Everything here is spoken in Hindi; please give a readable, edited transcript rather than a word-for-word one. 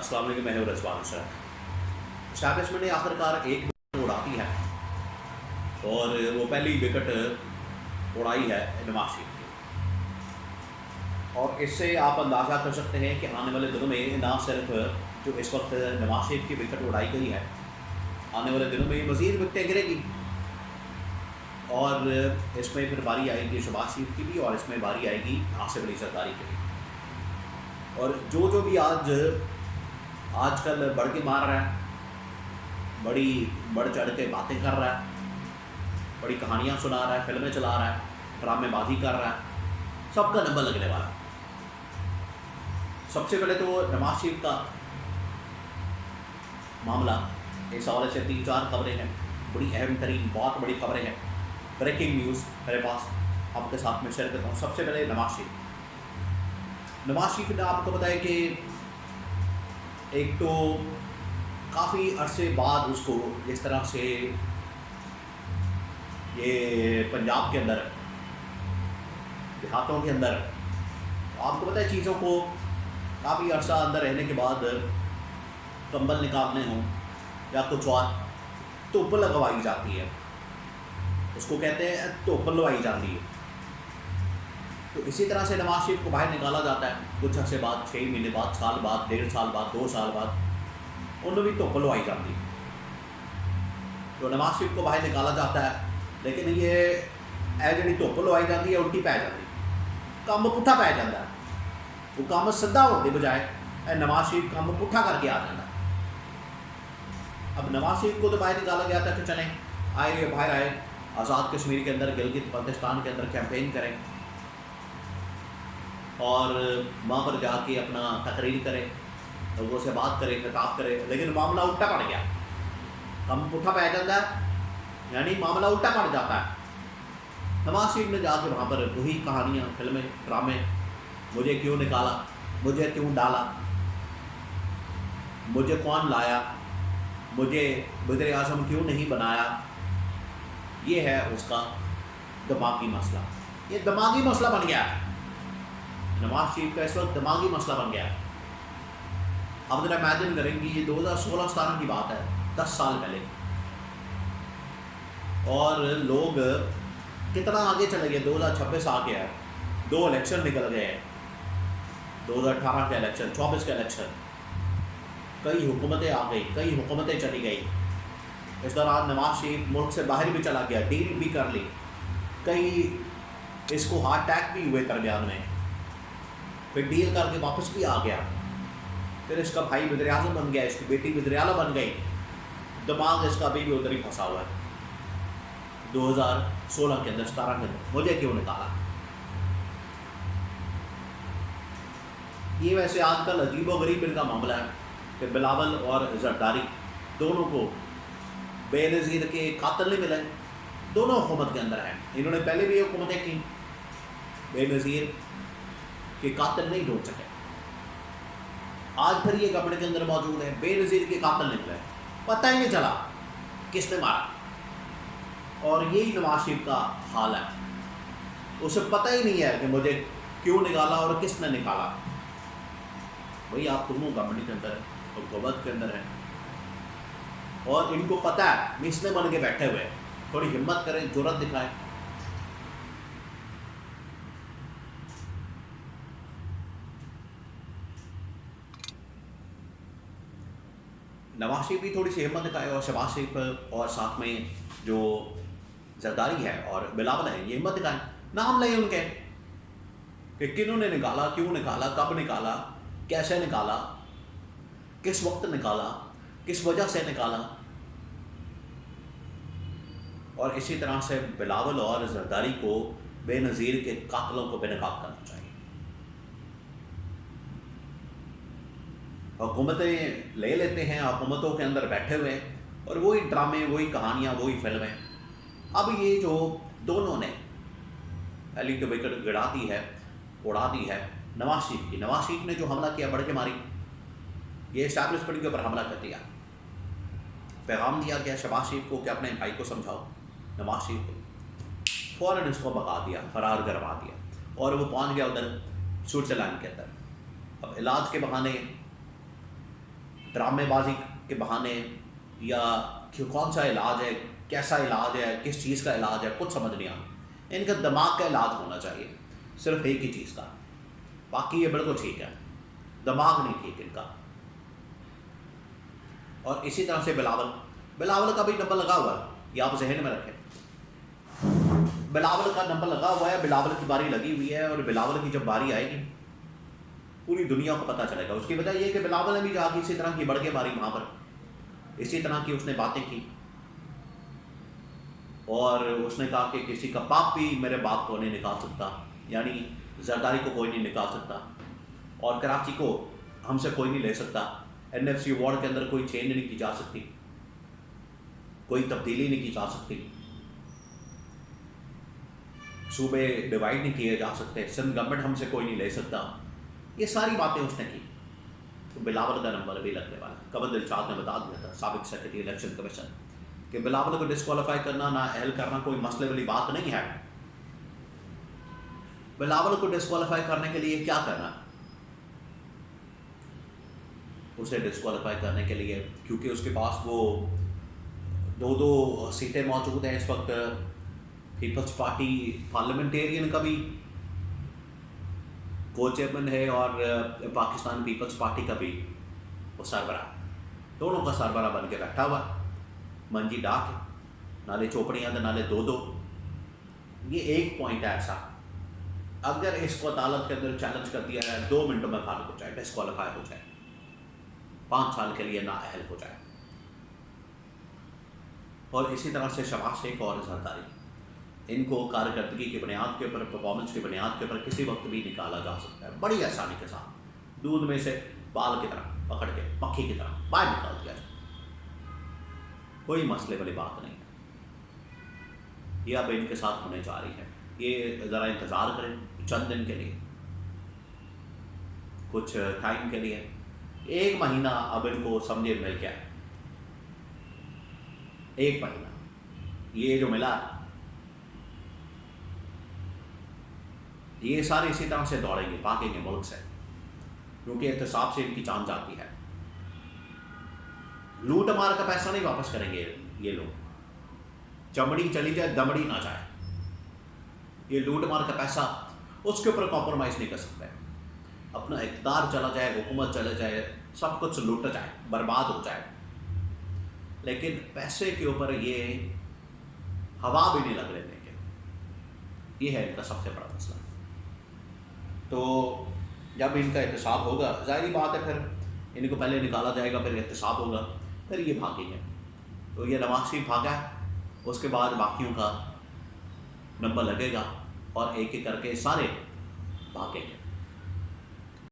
अस्सलाम वालेकुम, मैं हूं रज़वान सर। एस्टैब्लिशमेंट ने आखिरकार एक विकेट उड़ाती है और वो पहली विकेट उड़ाई है नवाज शरीफ की। और इससे आप अंदाज़ा कर सकते हैं कि आने वाले दिनों में ना सिर्फ जो इस वक्त नवाज शरीफ की विकेट उड़ाई गई है, आने वाले दिनों में मज़ीद विकेटें गिरेगी और इसमें फिर बारी आएगी शहबाज शरीफ की भी और इसमें बारी आएगी आसिफ अली ज़रदारी की भी। और जो भी आजकल बढ़ के मार रहा है, बड़ी बढ़ चढ़ के बातें कर रहा है, बड़ी कहानियाँ सुना रहा है, फिल्में चला रहा है, ड्रामेबाजी कर रहा है, सबका नंबर लगने वाला है। सबसे पहले तो नवाज शरीफ का मामला, इस हवाले से 3-4 खबरें हैं, बड़ी अहम तरीन बहुत बड़ी खबरें हैं, ब्रेकिंग न्यूज़ मेरे पास आपके साथ में शेयर करता हूँ। सबसे पहले नवाज शरीफ ने आपको बताया कि एक तो काफ़ी अरसे बाद उसको जिस तरह से ये पंजाब के अंदर देहातों के अंदर आपको पता है चीज़ों को काफ़ी अरसा अंदर रहने के बाद कंबल निकालने हों या कुछ और धुप लगवाई जाती है, उसको कहते हैं धुप लगवाई जाती है। तो इसी तरह से नवाज शरीफ को बाहर निकाला जाता है कुछ अर्से बाद, 6 महीने बाद, साल बाद, 1.5 साल बाद, 2 साल बाद उन्होंने भी धुप लगवाई जाती है। तो नवाज शरीफ को बाहर निकाला जाता है, लेकिन ये जी धुप लगवाई जाती है उल्टी पै जाती, कम पुट्ठा पै जाता है। वो कम सीधा होने के बजाय नवाज शरीफ कम पुट्ठा करके आ जाता है। अब नवाज शरीफ को तो बाहर निकाला गया था कि चलें आए बाहर आए, आज़ाद कश्मीर के अंदर, गिलगित बल्तिस्तान के अंदर कैंपेन करें और वहाँ पर जाके अपना तकरीर करें, लोगों से बात करें, खिताब करें, लेकिन मामला उल्टा पड़ गया। कम पुट्ठा पै जाता है यानी मामला उल्टा पड़ जाता है। नवाज शरीफ ने जाके वहाँ पर वही कहानियाँ, फिल्में, ड्रामे, मुझे क्यों निकाला, मुझे क्यों डाला, मुझे कौन लाया, मुझे वज़ीर आज़म क्यों नहीं बनाया, ये है उसका दिमागी मसला। ये दिमागी मसला बन गया है नवाज शरीफ का, इस वक्त दिमागी मसला बन गया है। अब जरा इमेजिन करेंगे, ये 2016-17 की बात है, 10 साल पहले, और लोग कितना आगे चले गए। 2026 आ गया है, 2 इलेक्शन निकल गए हैं, 2018 का इलेक्शन, 24 का इलेक्शन, कई हुकूमतें आ गई, कई हुकूमतें चली गई। इस दौरान नवाज शरीफ मुल्क से बाहर भी चला गया, डील भी कर ली, कई इसको हार्ट अटैक भी हुए दरमियान में, फिर डील करके वापस भी आ गया, फिर इसका भाई वज़ीर आज़म बन गया, इसकी बेटी वज़ीर आला बन गई, दिमाग इसका अभी भी उधर ही फंसा हुआ है। 2016 के अंदर, 17 के अंदर मुझे क्यों निकाला। ये वैसे आजकल अजीबोगरीब इनका मामला है कि बिलावल और जरदारी दोनों को बेनज़ीर के कातिल नहीं मिले, दोनों हुकूमत के अंदर हैं। इन्होंने पहले भी हुकूमतें की, बेनज़ीर के कातिल नहीं ढूंढ सके, आज फिर ये गवर्नमेंट के अंदर मौजूद है, बेनज़ीर के कातिल निकले, पता ही नहीं चला किसने मारा। और यही नवाज शरीफ का हाल है, उसे पता ही नहीं है कि मुझे क्यों निकाला और किसने निकाला। वही आप दोनों गवर्नमेंट के अंदर हुकूमत के अंदर है और इनको पता है मिसने बन के बैठे हुए। थोड़ी हिम्मत करें, जुर्रत दिखाएं। नवाज शरीफ भी थोड़ी सी हिम्मत दिखाए और शहबाज शरीफ और साथ में जो जरदारी है और बिलावल है, ये हिम्मत दिखाएं, नाम लें उनके कि किन्होंने निकाला, क्यों निकाला, कब निकाला, कैसे निकाला, किस वक्त निकाला, किस वजह से निकाला। और इसी तरह से बिलावल और जरदारी को बेनज़ीर के कातिलों को बेनकाब करना चाहिए। हुकूमतें ले लेते हैं, हुकूमतों के अंदर बैठे हुए और वही ड्रामे, वही कहानियाँ, वही फिल्में। अब ये जो दोनों ने पहली तो विकेट गिरा दी है, उड़ा दी है नवाज शरीफ की। नवाज शरीफ ने जो हमला किया, बढ़ के मारी, ये एस्टैब्लिशमेंट के ऊपर हमला कर दिया। पैगाम दिया गया शहबाज शरीफ को कि अपने भाई को समझाओ। नवाज शरीफ को फ़ौरन इसको भगा दिया, फरार करवा दिया और वो पहुंच गया उधर स्विट्ज़रलैंड के अंदर। अब इलाज के बहाने ड्रामेबाजी के बहाने या कि कौन सा इलाज है, कैसा इलाज है, किस चीज़ का इलाज है, कुछ समझ नहीं आता। इनका दिमाग का इलाज होना चाहिए, सिर्फ एक ही चीज़ का। बाकी ये बिल्कुल ठीक है, दिमाग नहीं ठीक इनका। और इसी तरह से बिलावल का भी नंबर लगा हुआ है, ये आप जहन में रखें। बिलावल का नंबर लगा हुआ है, बिलावल की बारी लगी हुई है, और बिलावल की जब बारी आएगी पूरी दुनिया को पता चलेगा। उसकी वजह यह कि बिलावल ने भी जाके इसी तरह की बढ़ के बारी वहाँ पर इसी तरह की उसने बातें की, और उसने कहा कि किसी का पाप भी मेरे बाप को नहीं निकाल सकता, यानी जरदारी को कोई नहीं निकाल सकता, और कराची को हमसे कोई नहीं ले सकता। NFC वार्ड के अंदर कोई चेंज नहीं की जा सकती, कोई तब्दीली नहीं की जा सकती, सूबे डिवाइड नहीं किए जा सकते, सिंध गवर्नमेंट हमसे कोई नहीं ले सकता। ये सारी बातें उसने की, तो बिलावल का नंबर भी लगने वाला। कमर दिलशाद ने बता दिया था, साबिक सेक्रेटरी इलेक्शन कमीशन, कि बिलावल को डिस्क्वालीफाई करना, ना अहल करना कोई मसले वाली बात नहीं है। बिलावल को डिस्क्वालीफाई करने के लिए क्या करना, उसे डिस्क्वालीफाई करने के लिए, क्योंकि उसके पास वो दो सीटें मौजूद हैं इस वक्त, पीपल्स पार्टी पार्लियामेंटेरियन का भी को चेयरमैन है, और पाकिस्तान पीपल्स पार्टी का भी वो सरबरा, दोनों का सरबरा बन के बैठा हुआ, मंजी डाक नाले चोपड़ियाँ नाले दो। ये एक पॉइंट है ऐसा, अगर इसको अदालत के अंदर चैलेंज कर दिया जाए 2 मिनटों में खारिज हो जाए, डिस्क्वालीफाई हो जाए, 5 साल के लिए नाअहल हो जाए। और इसी तरह से शहबाज शेख और जरदारी, इनको कारकर्दगी की बुनियाद के ऊपर, परफॉर्मेंस की बुनियाद के ऊपर किसी वक्त भी निकाला जा सकता है, बड़ी आसानी के साथ, दूध में से बाल की तरह पकड़ के मक्खी की तरह बाहर निकाल दिया जाए, कोई मसले वाली बात नहीं है। ये अब इनके साथ होने जा रही है। ये ज़रा इंतज़ार करें चंद दिन के लिए, कुछ टाइम के लिए, 1 महीना अब इनको समझे मिल गया, 1 महीना ये जो मिला, ये सारे इसी तरह से दौड़ेंगे, भागेंगे मुल्क से, क्योंकि एहतसाब से इनकी जान जाती है। लूट मार का पैसा नहीं वापस करेंगे ये लोग, चमड़ी चली जाए दमड़ी ना जाए, ये लूट मार का पैसा उसके ऊपर कॉम्प्रोमाइज़ नहीं कर सकते। अपना इक़्तिदार चला जाए, हुकूमत चले जाए, सब कुछ लूट जाए, बर्बाद हो जाए, लेकिन पैसे के ऊपर ये हवा भी नहीं लगने देंगे। ये है इनका सबसे बड़ा मसला। तो जब इनका एहतसाब होगा, ज़ाहिरी बात है, फिर इनको पहले निकाला जाएगा, फिर एहतसाब होगा, फिर ये भागेंगे। तो ये नवाज शरीफ भागा, उसके बाद बाकियों का नंबर लगेगा, और एक एक करके सारे भागेंगे।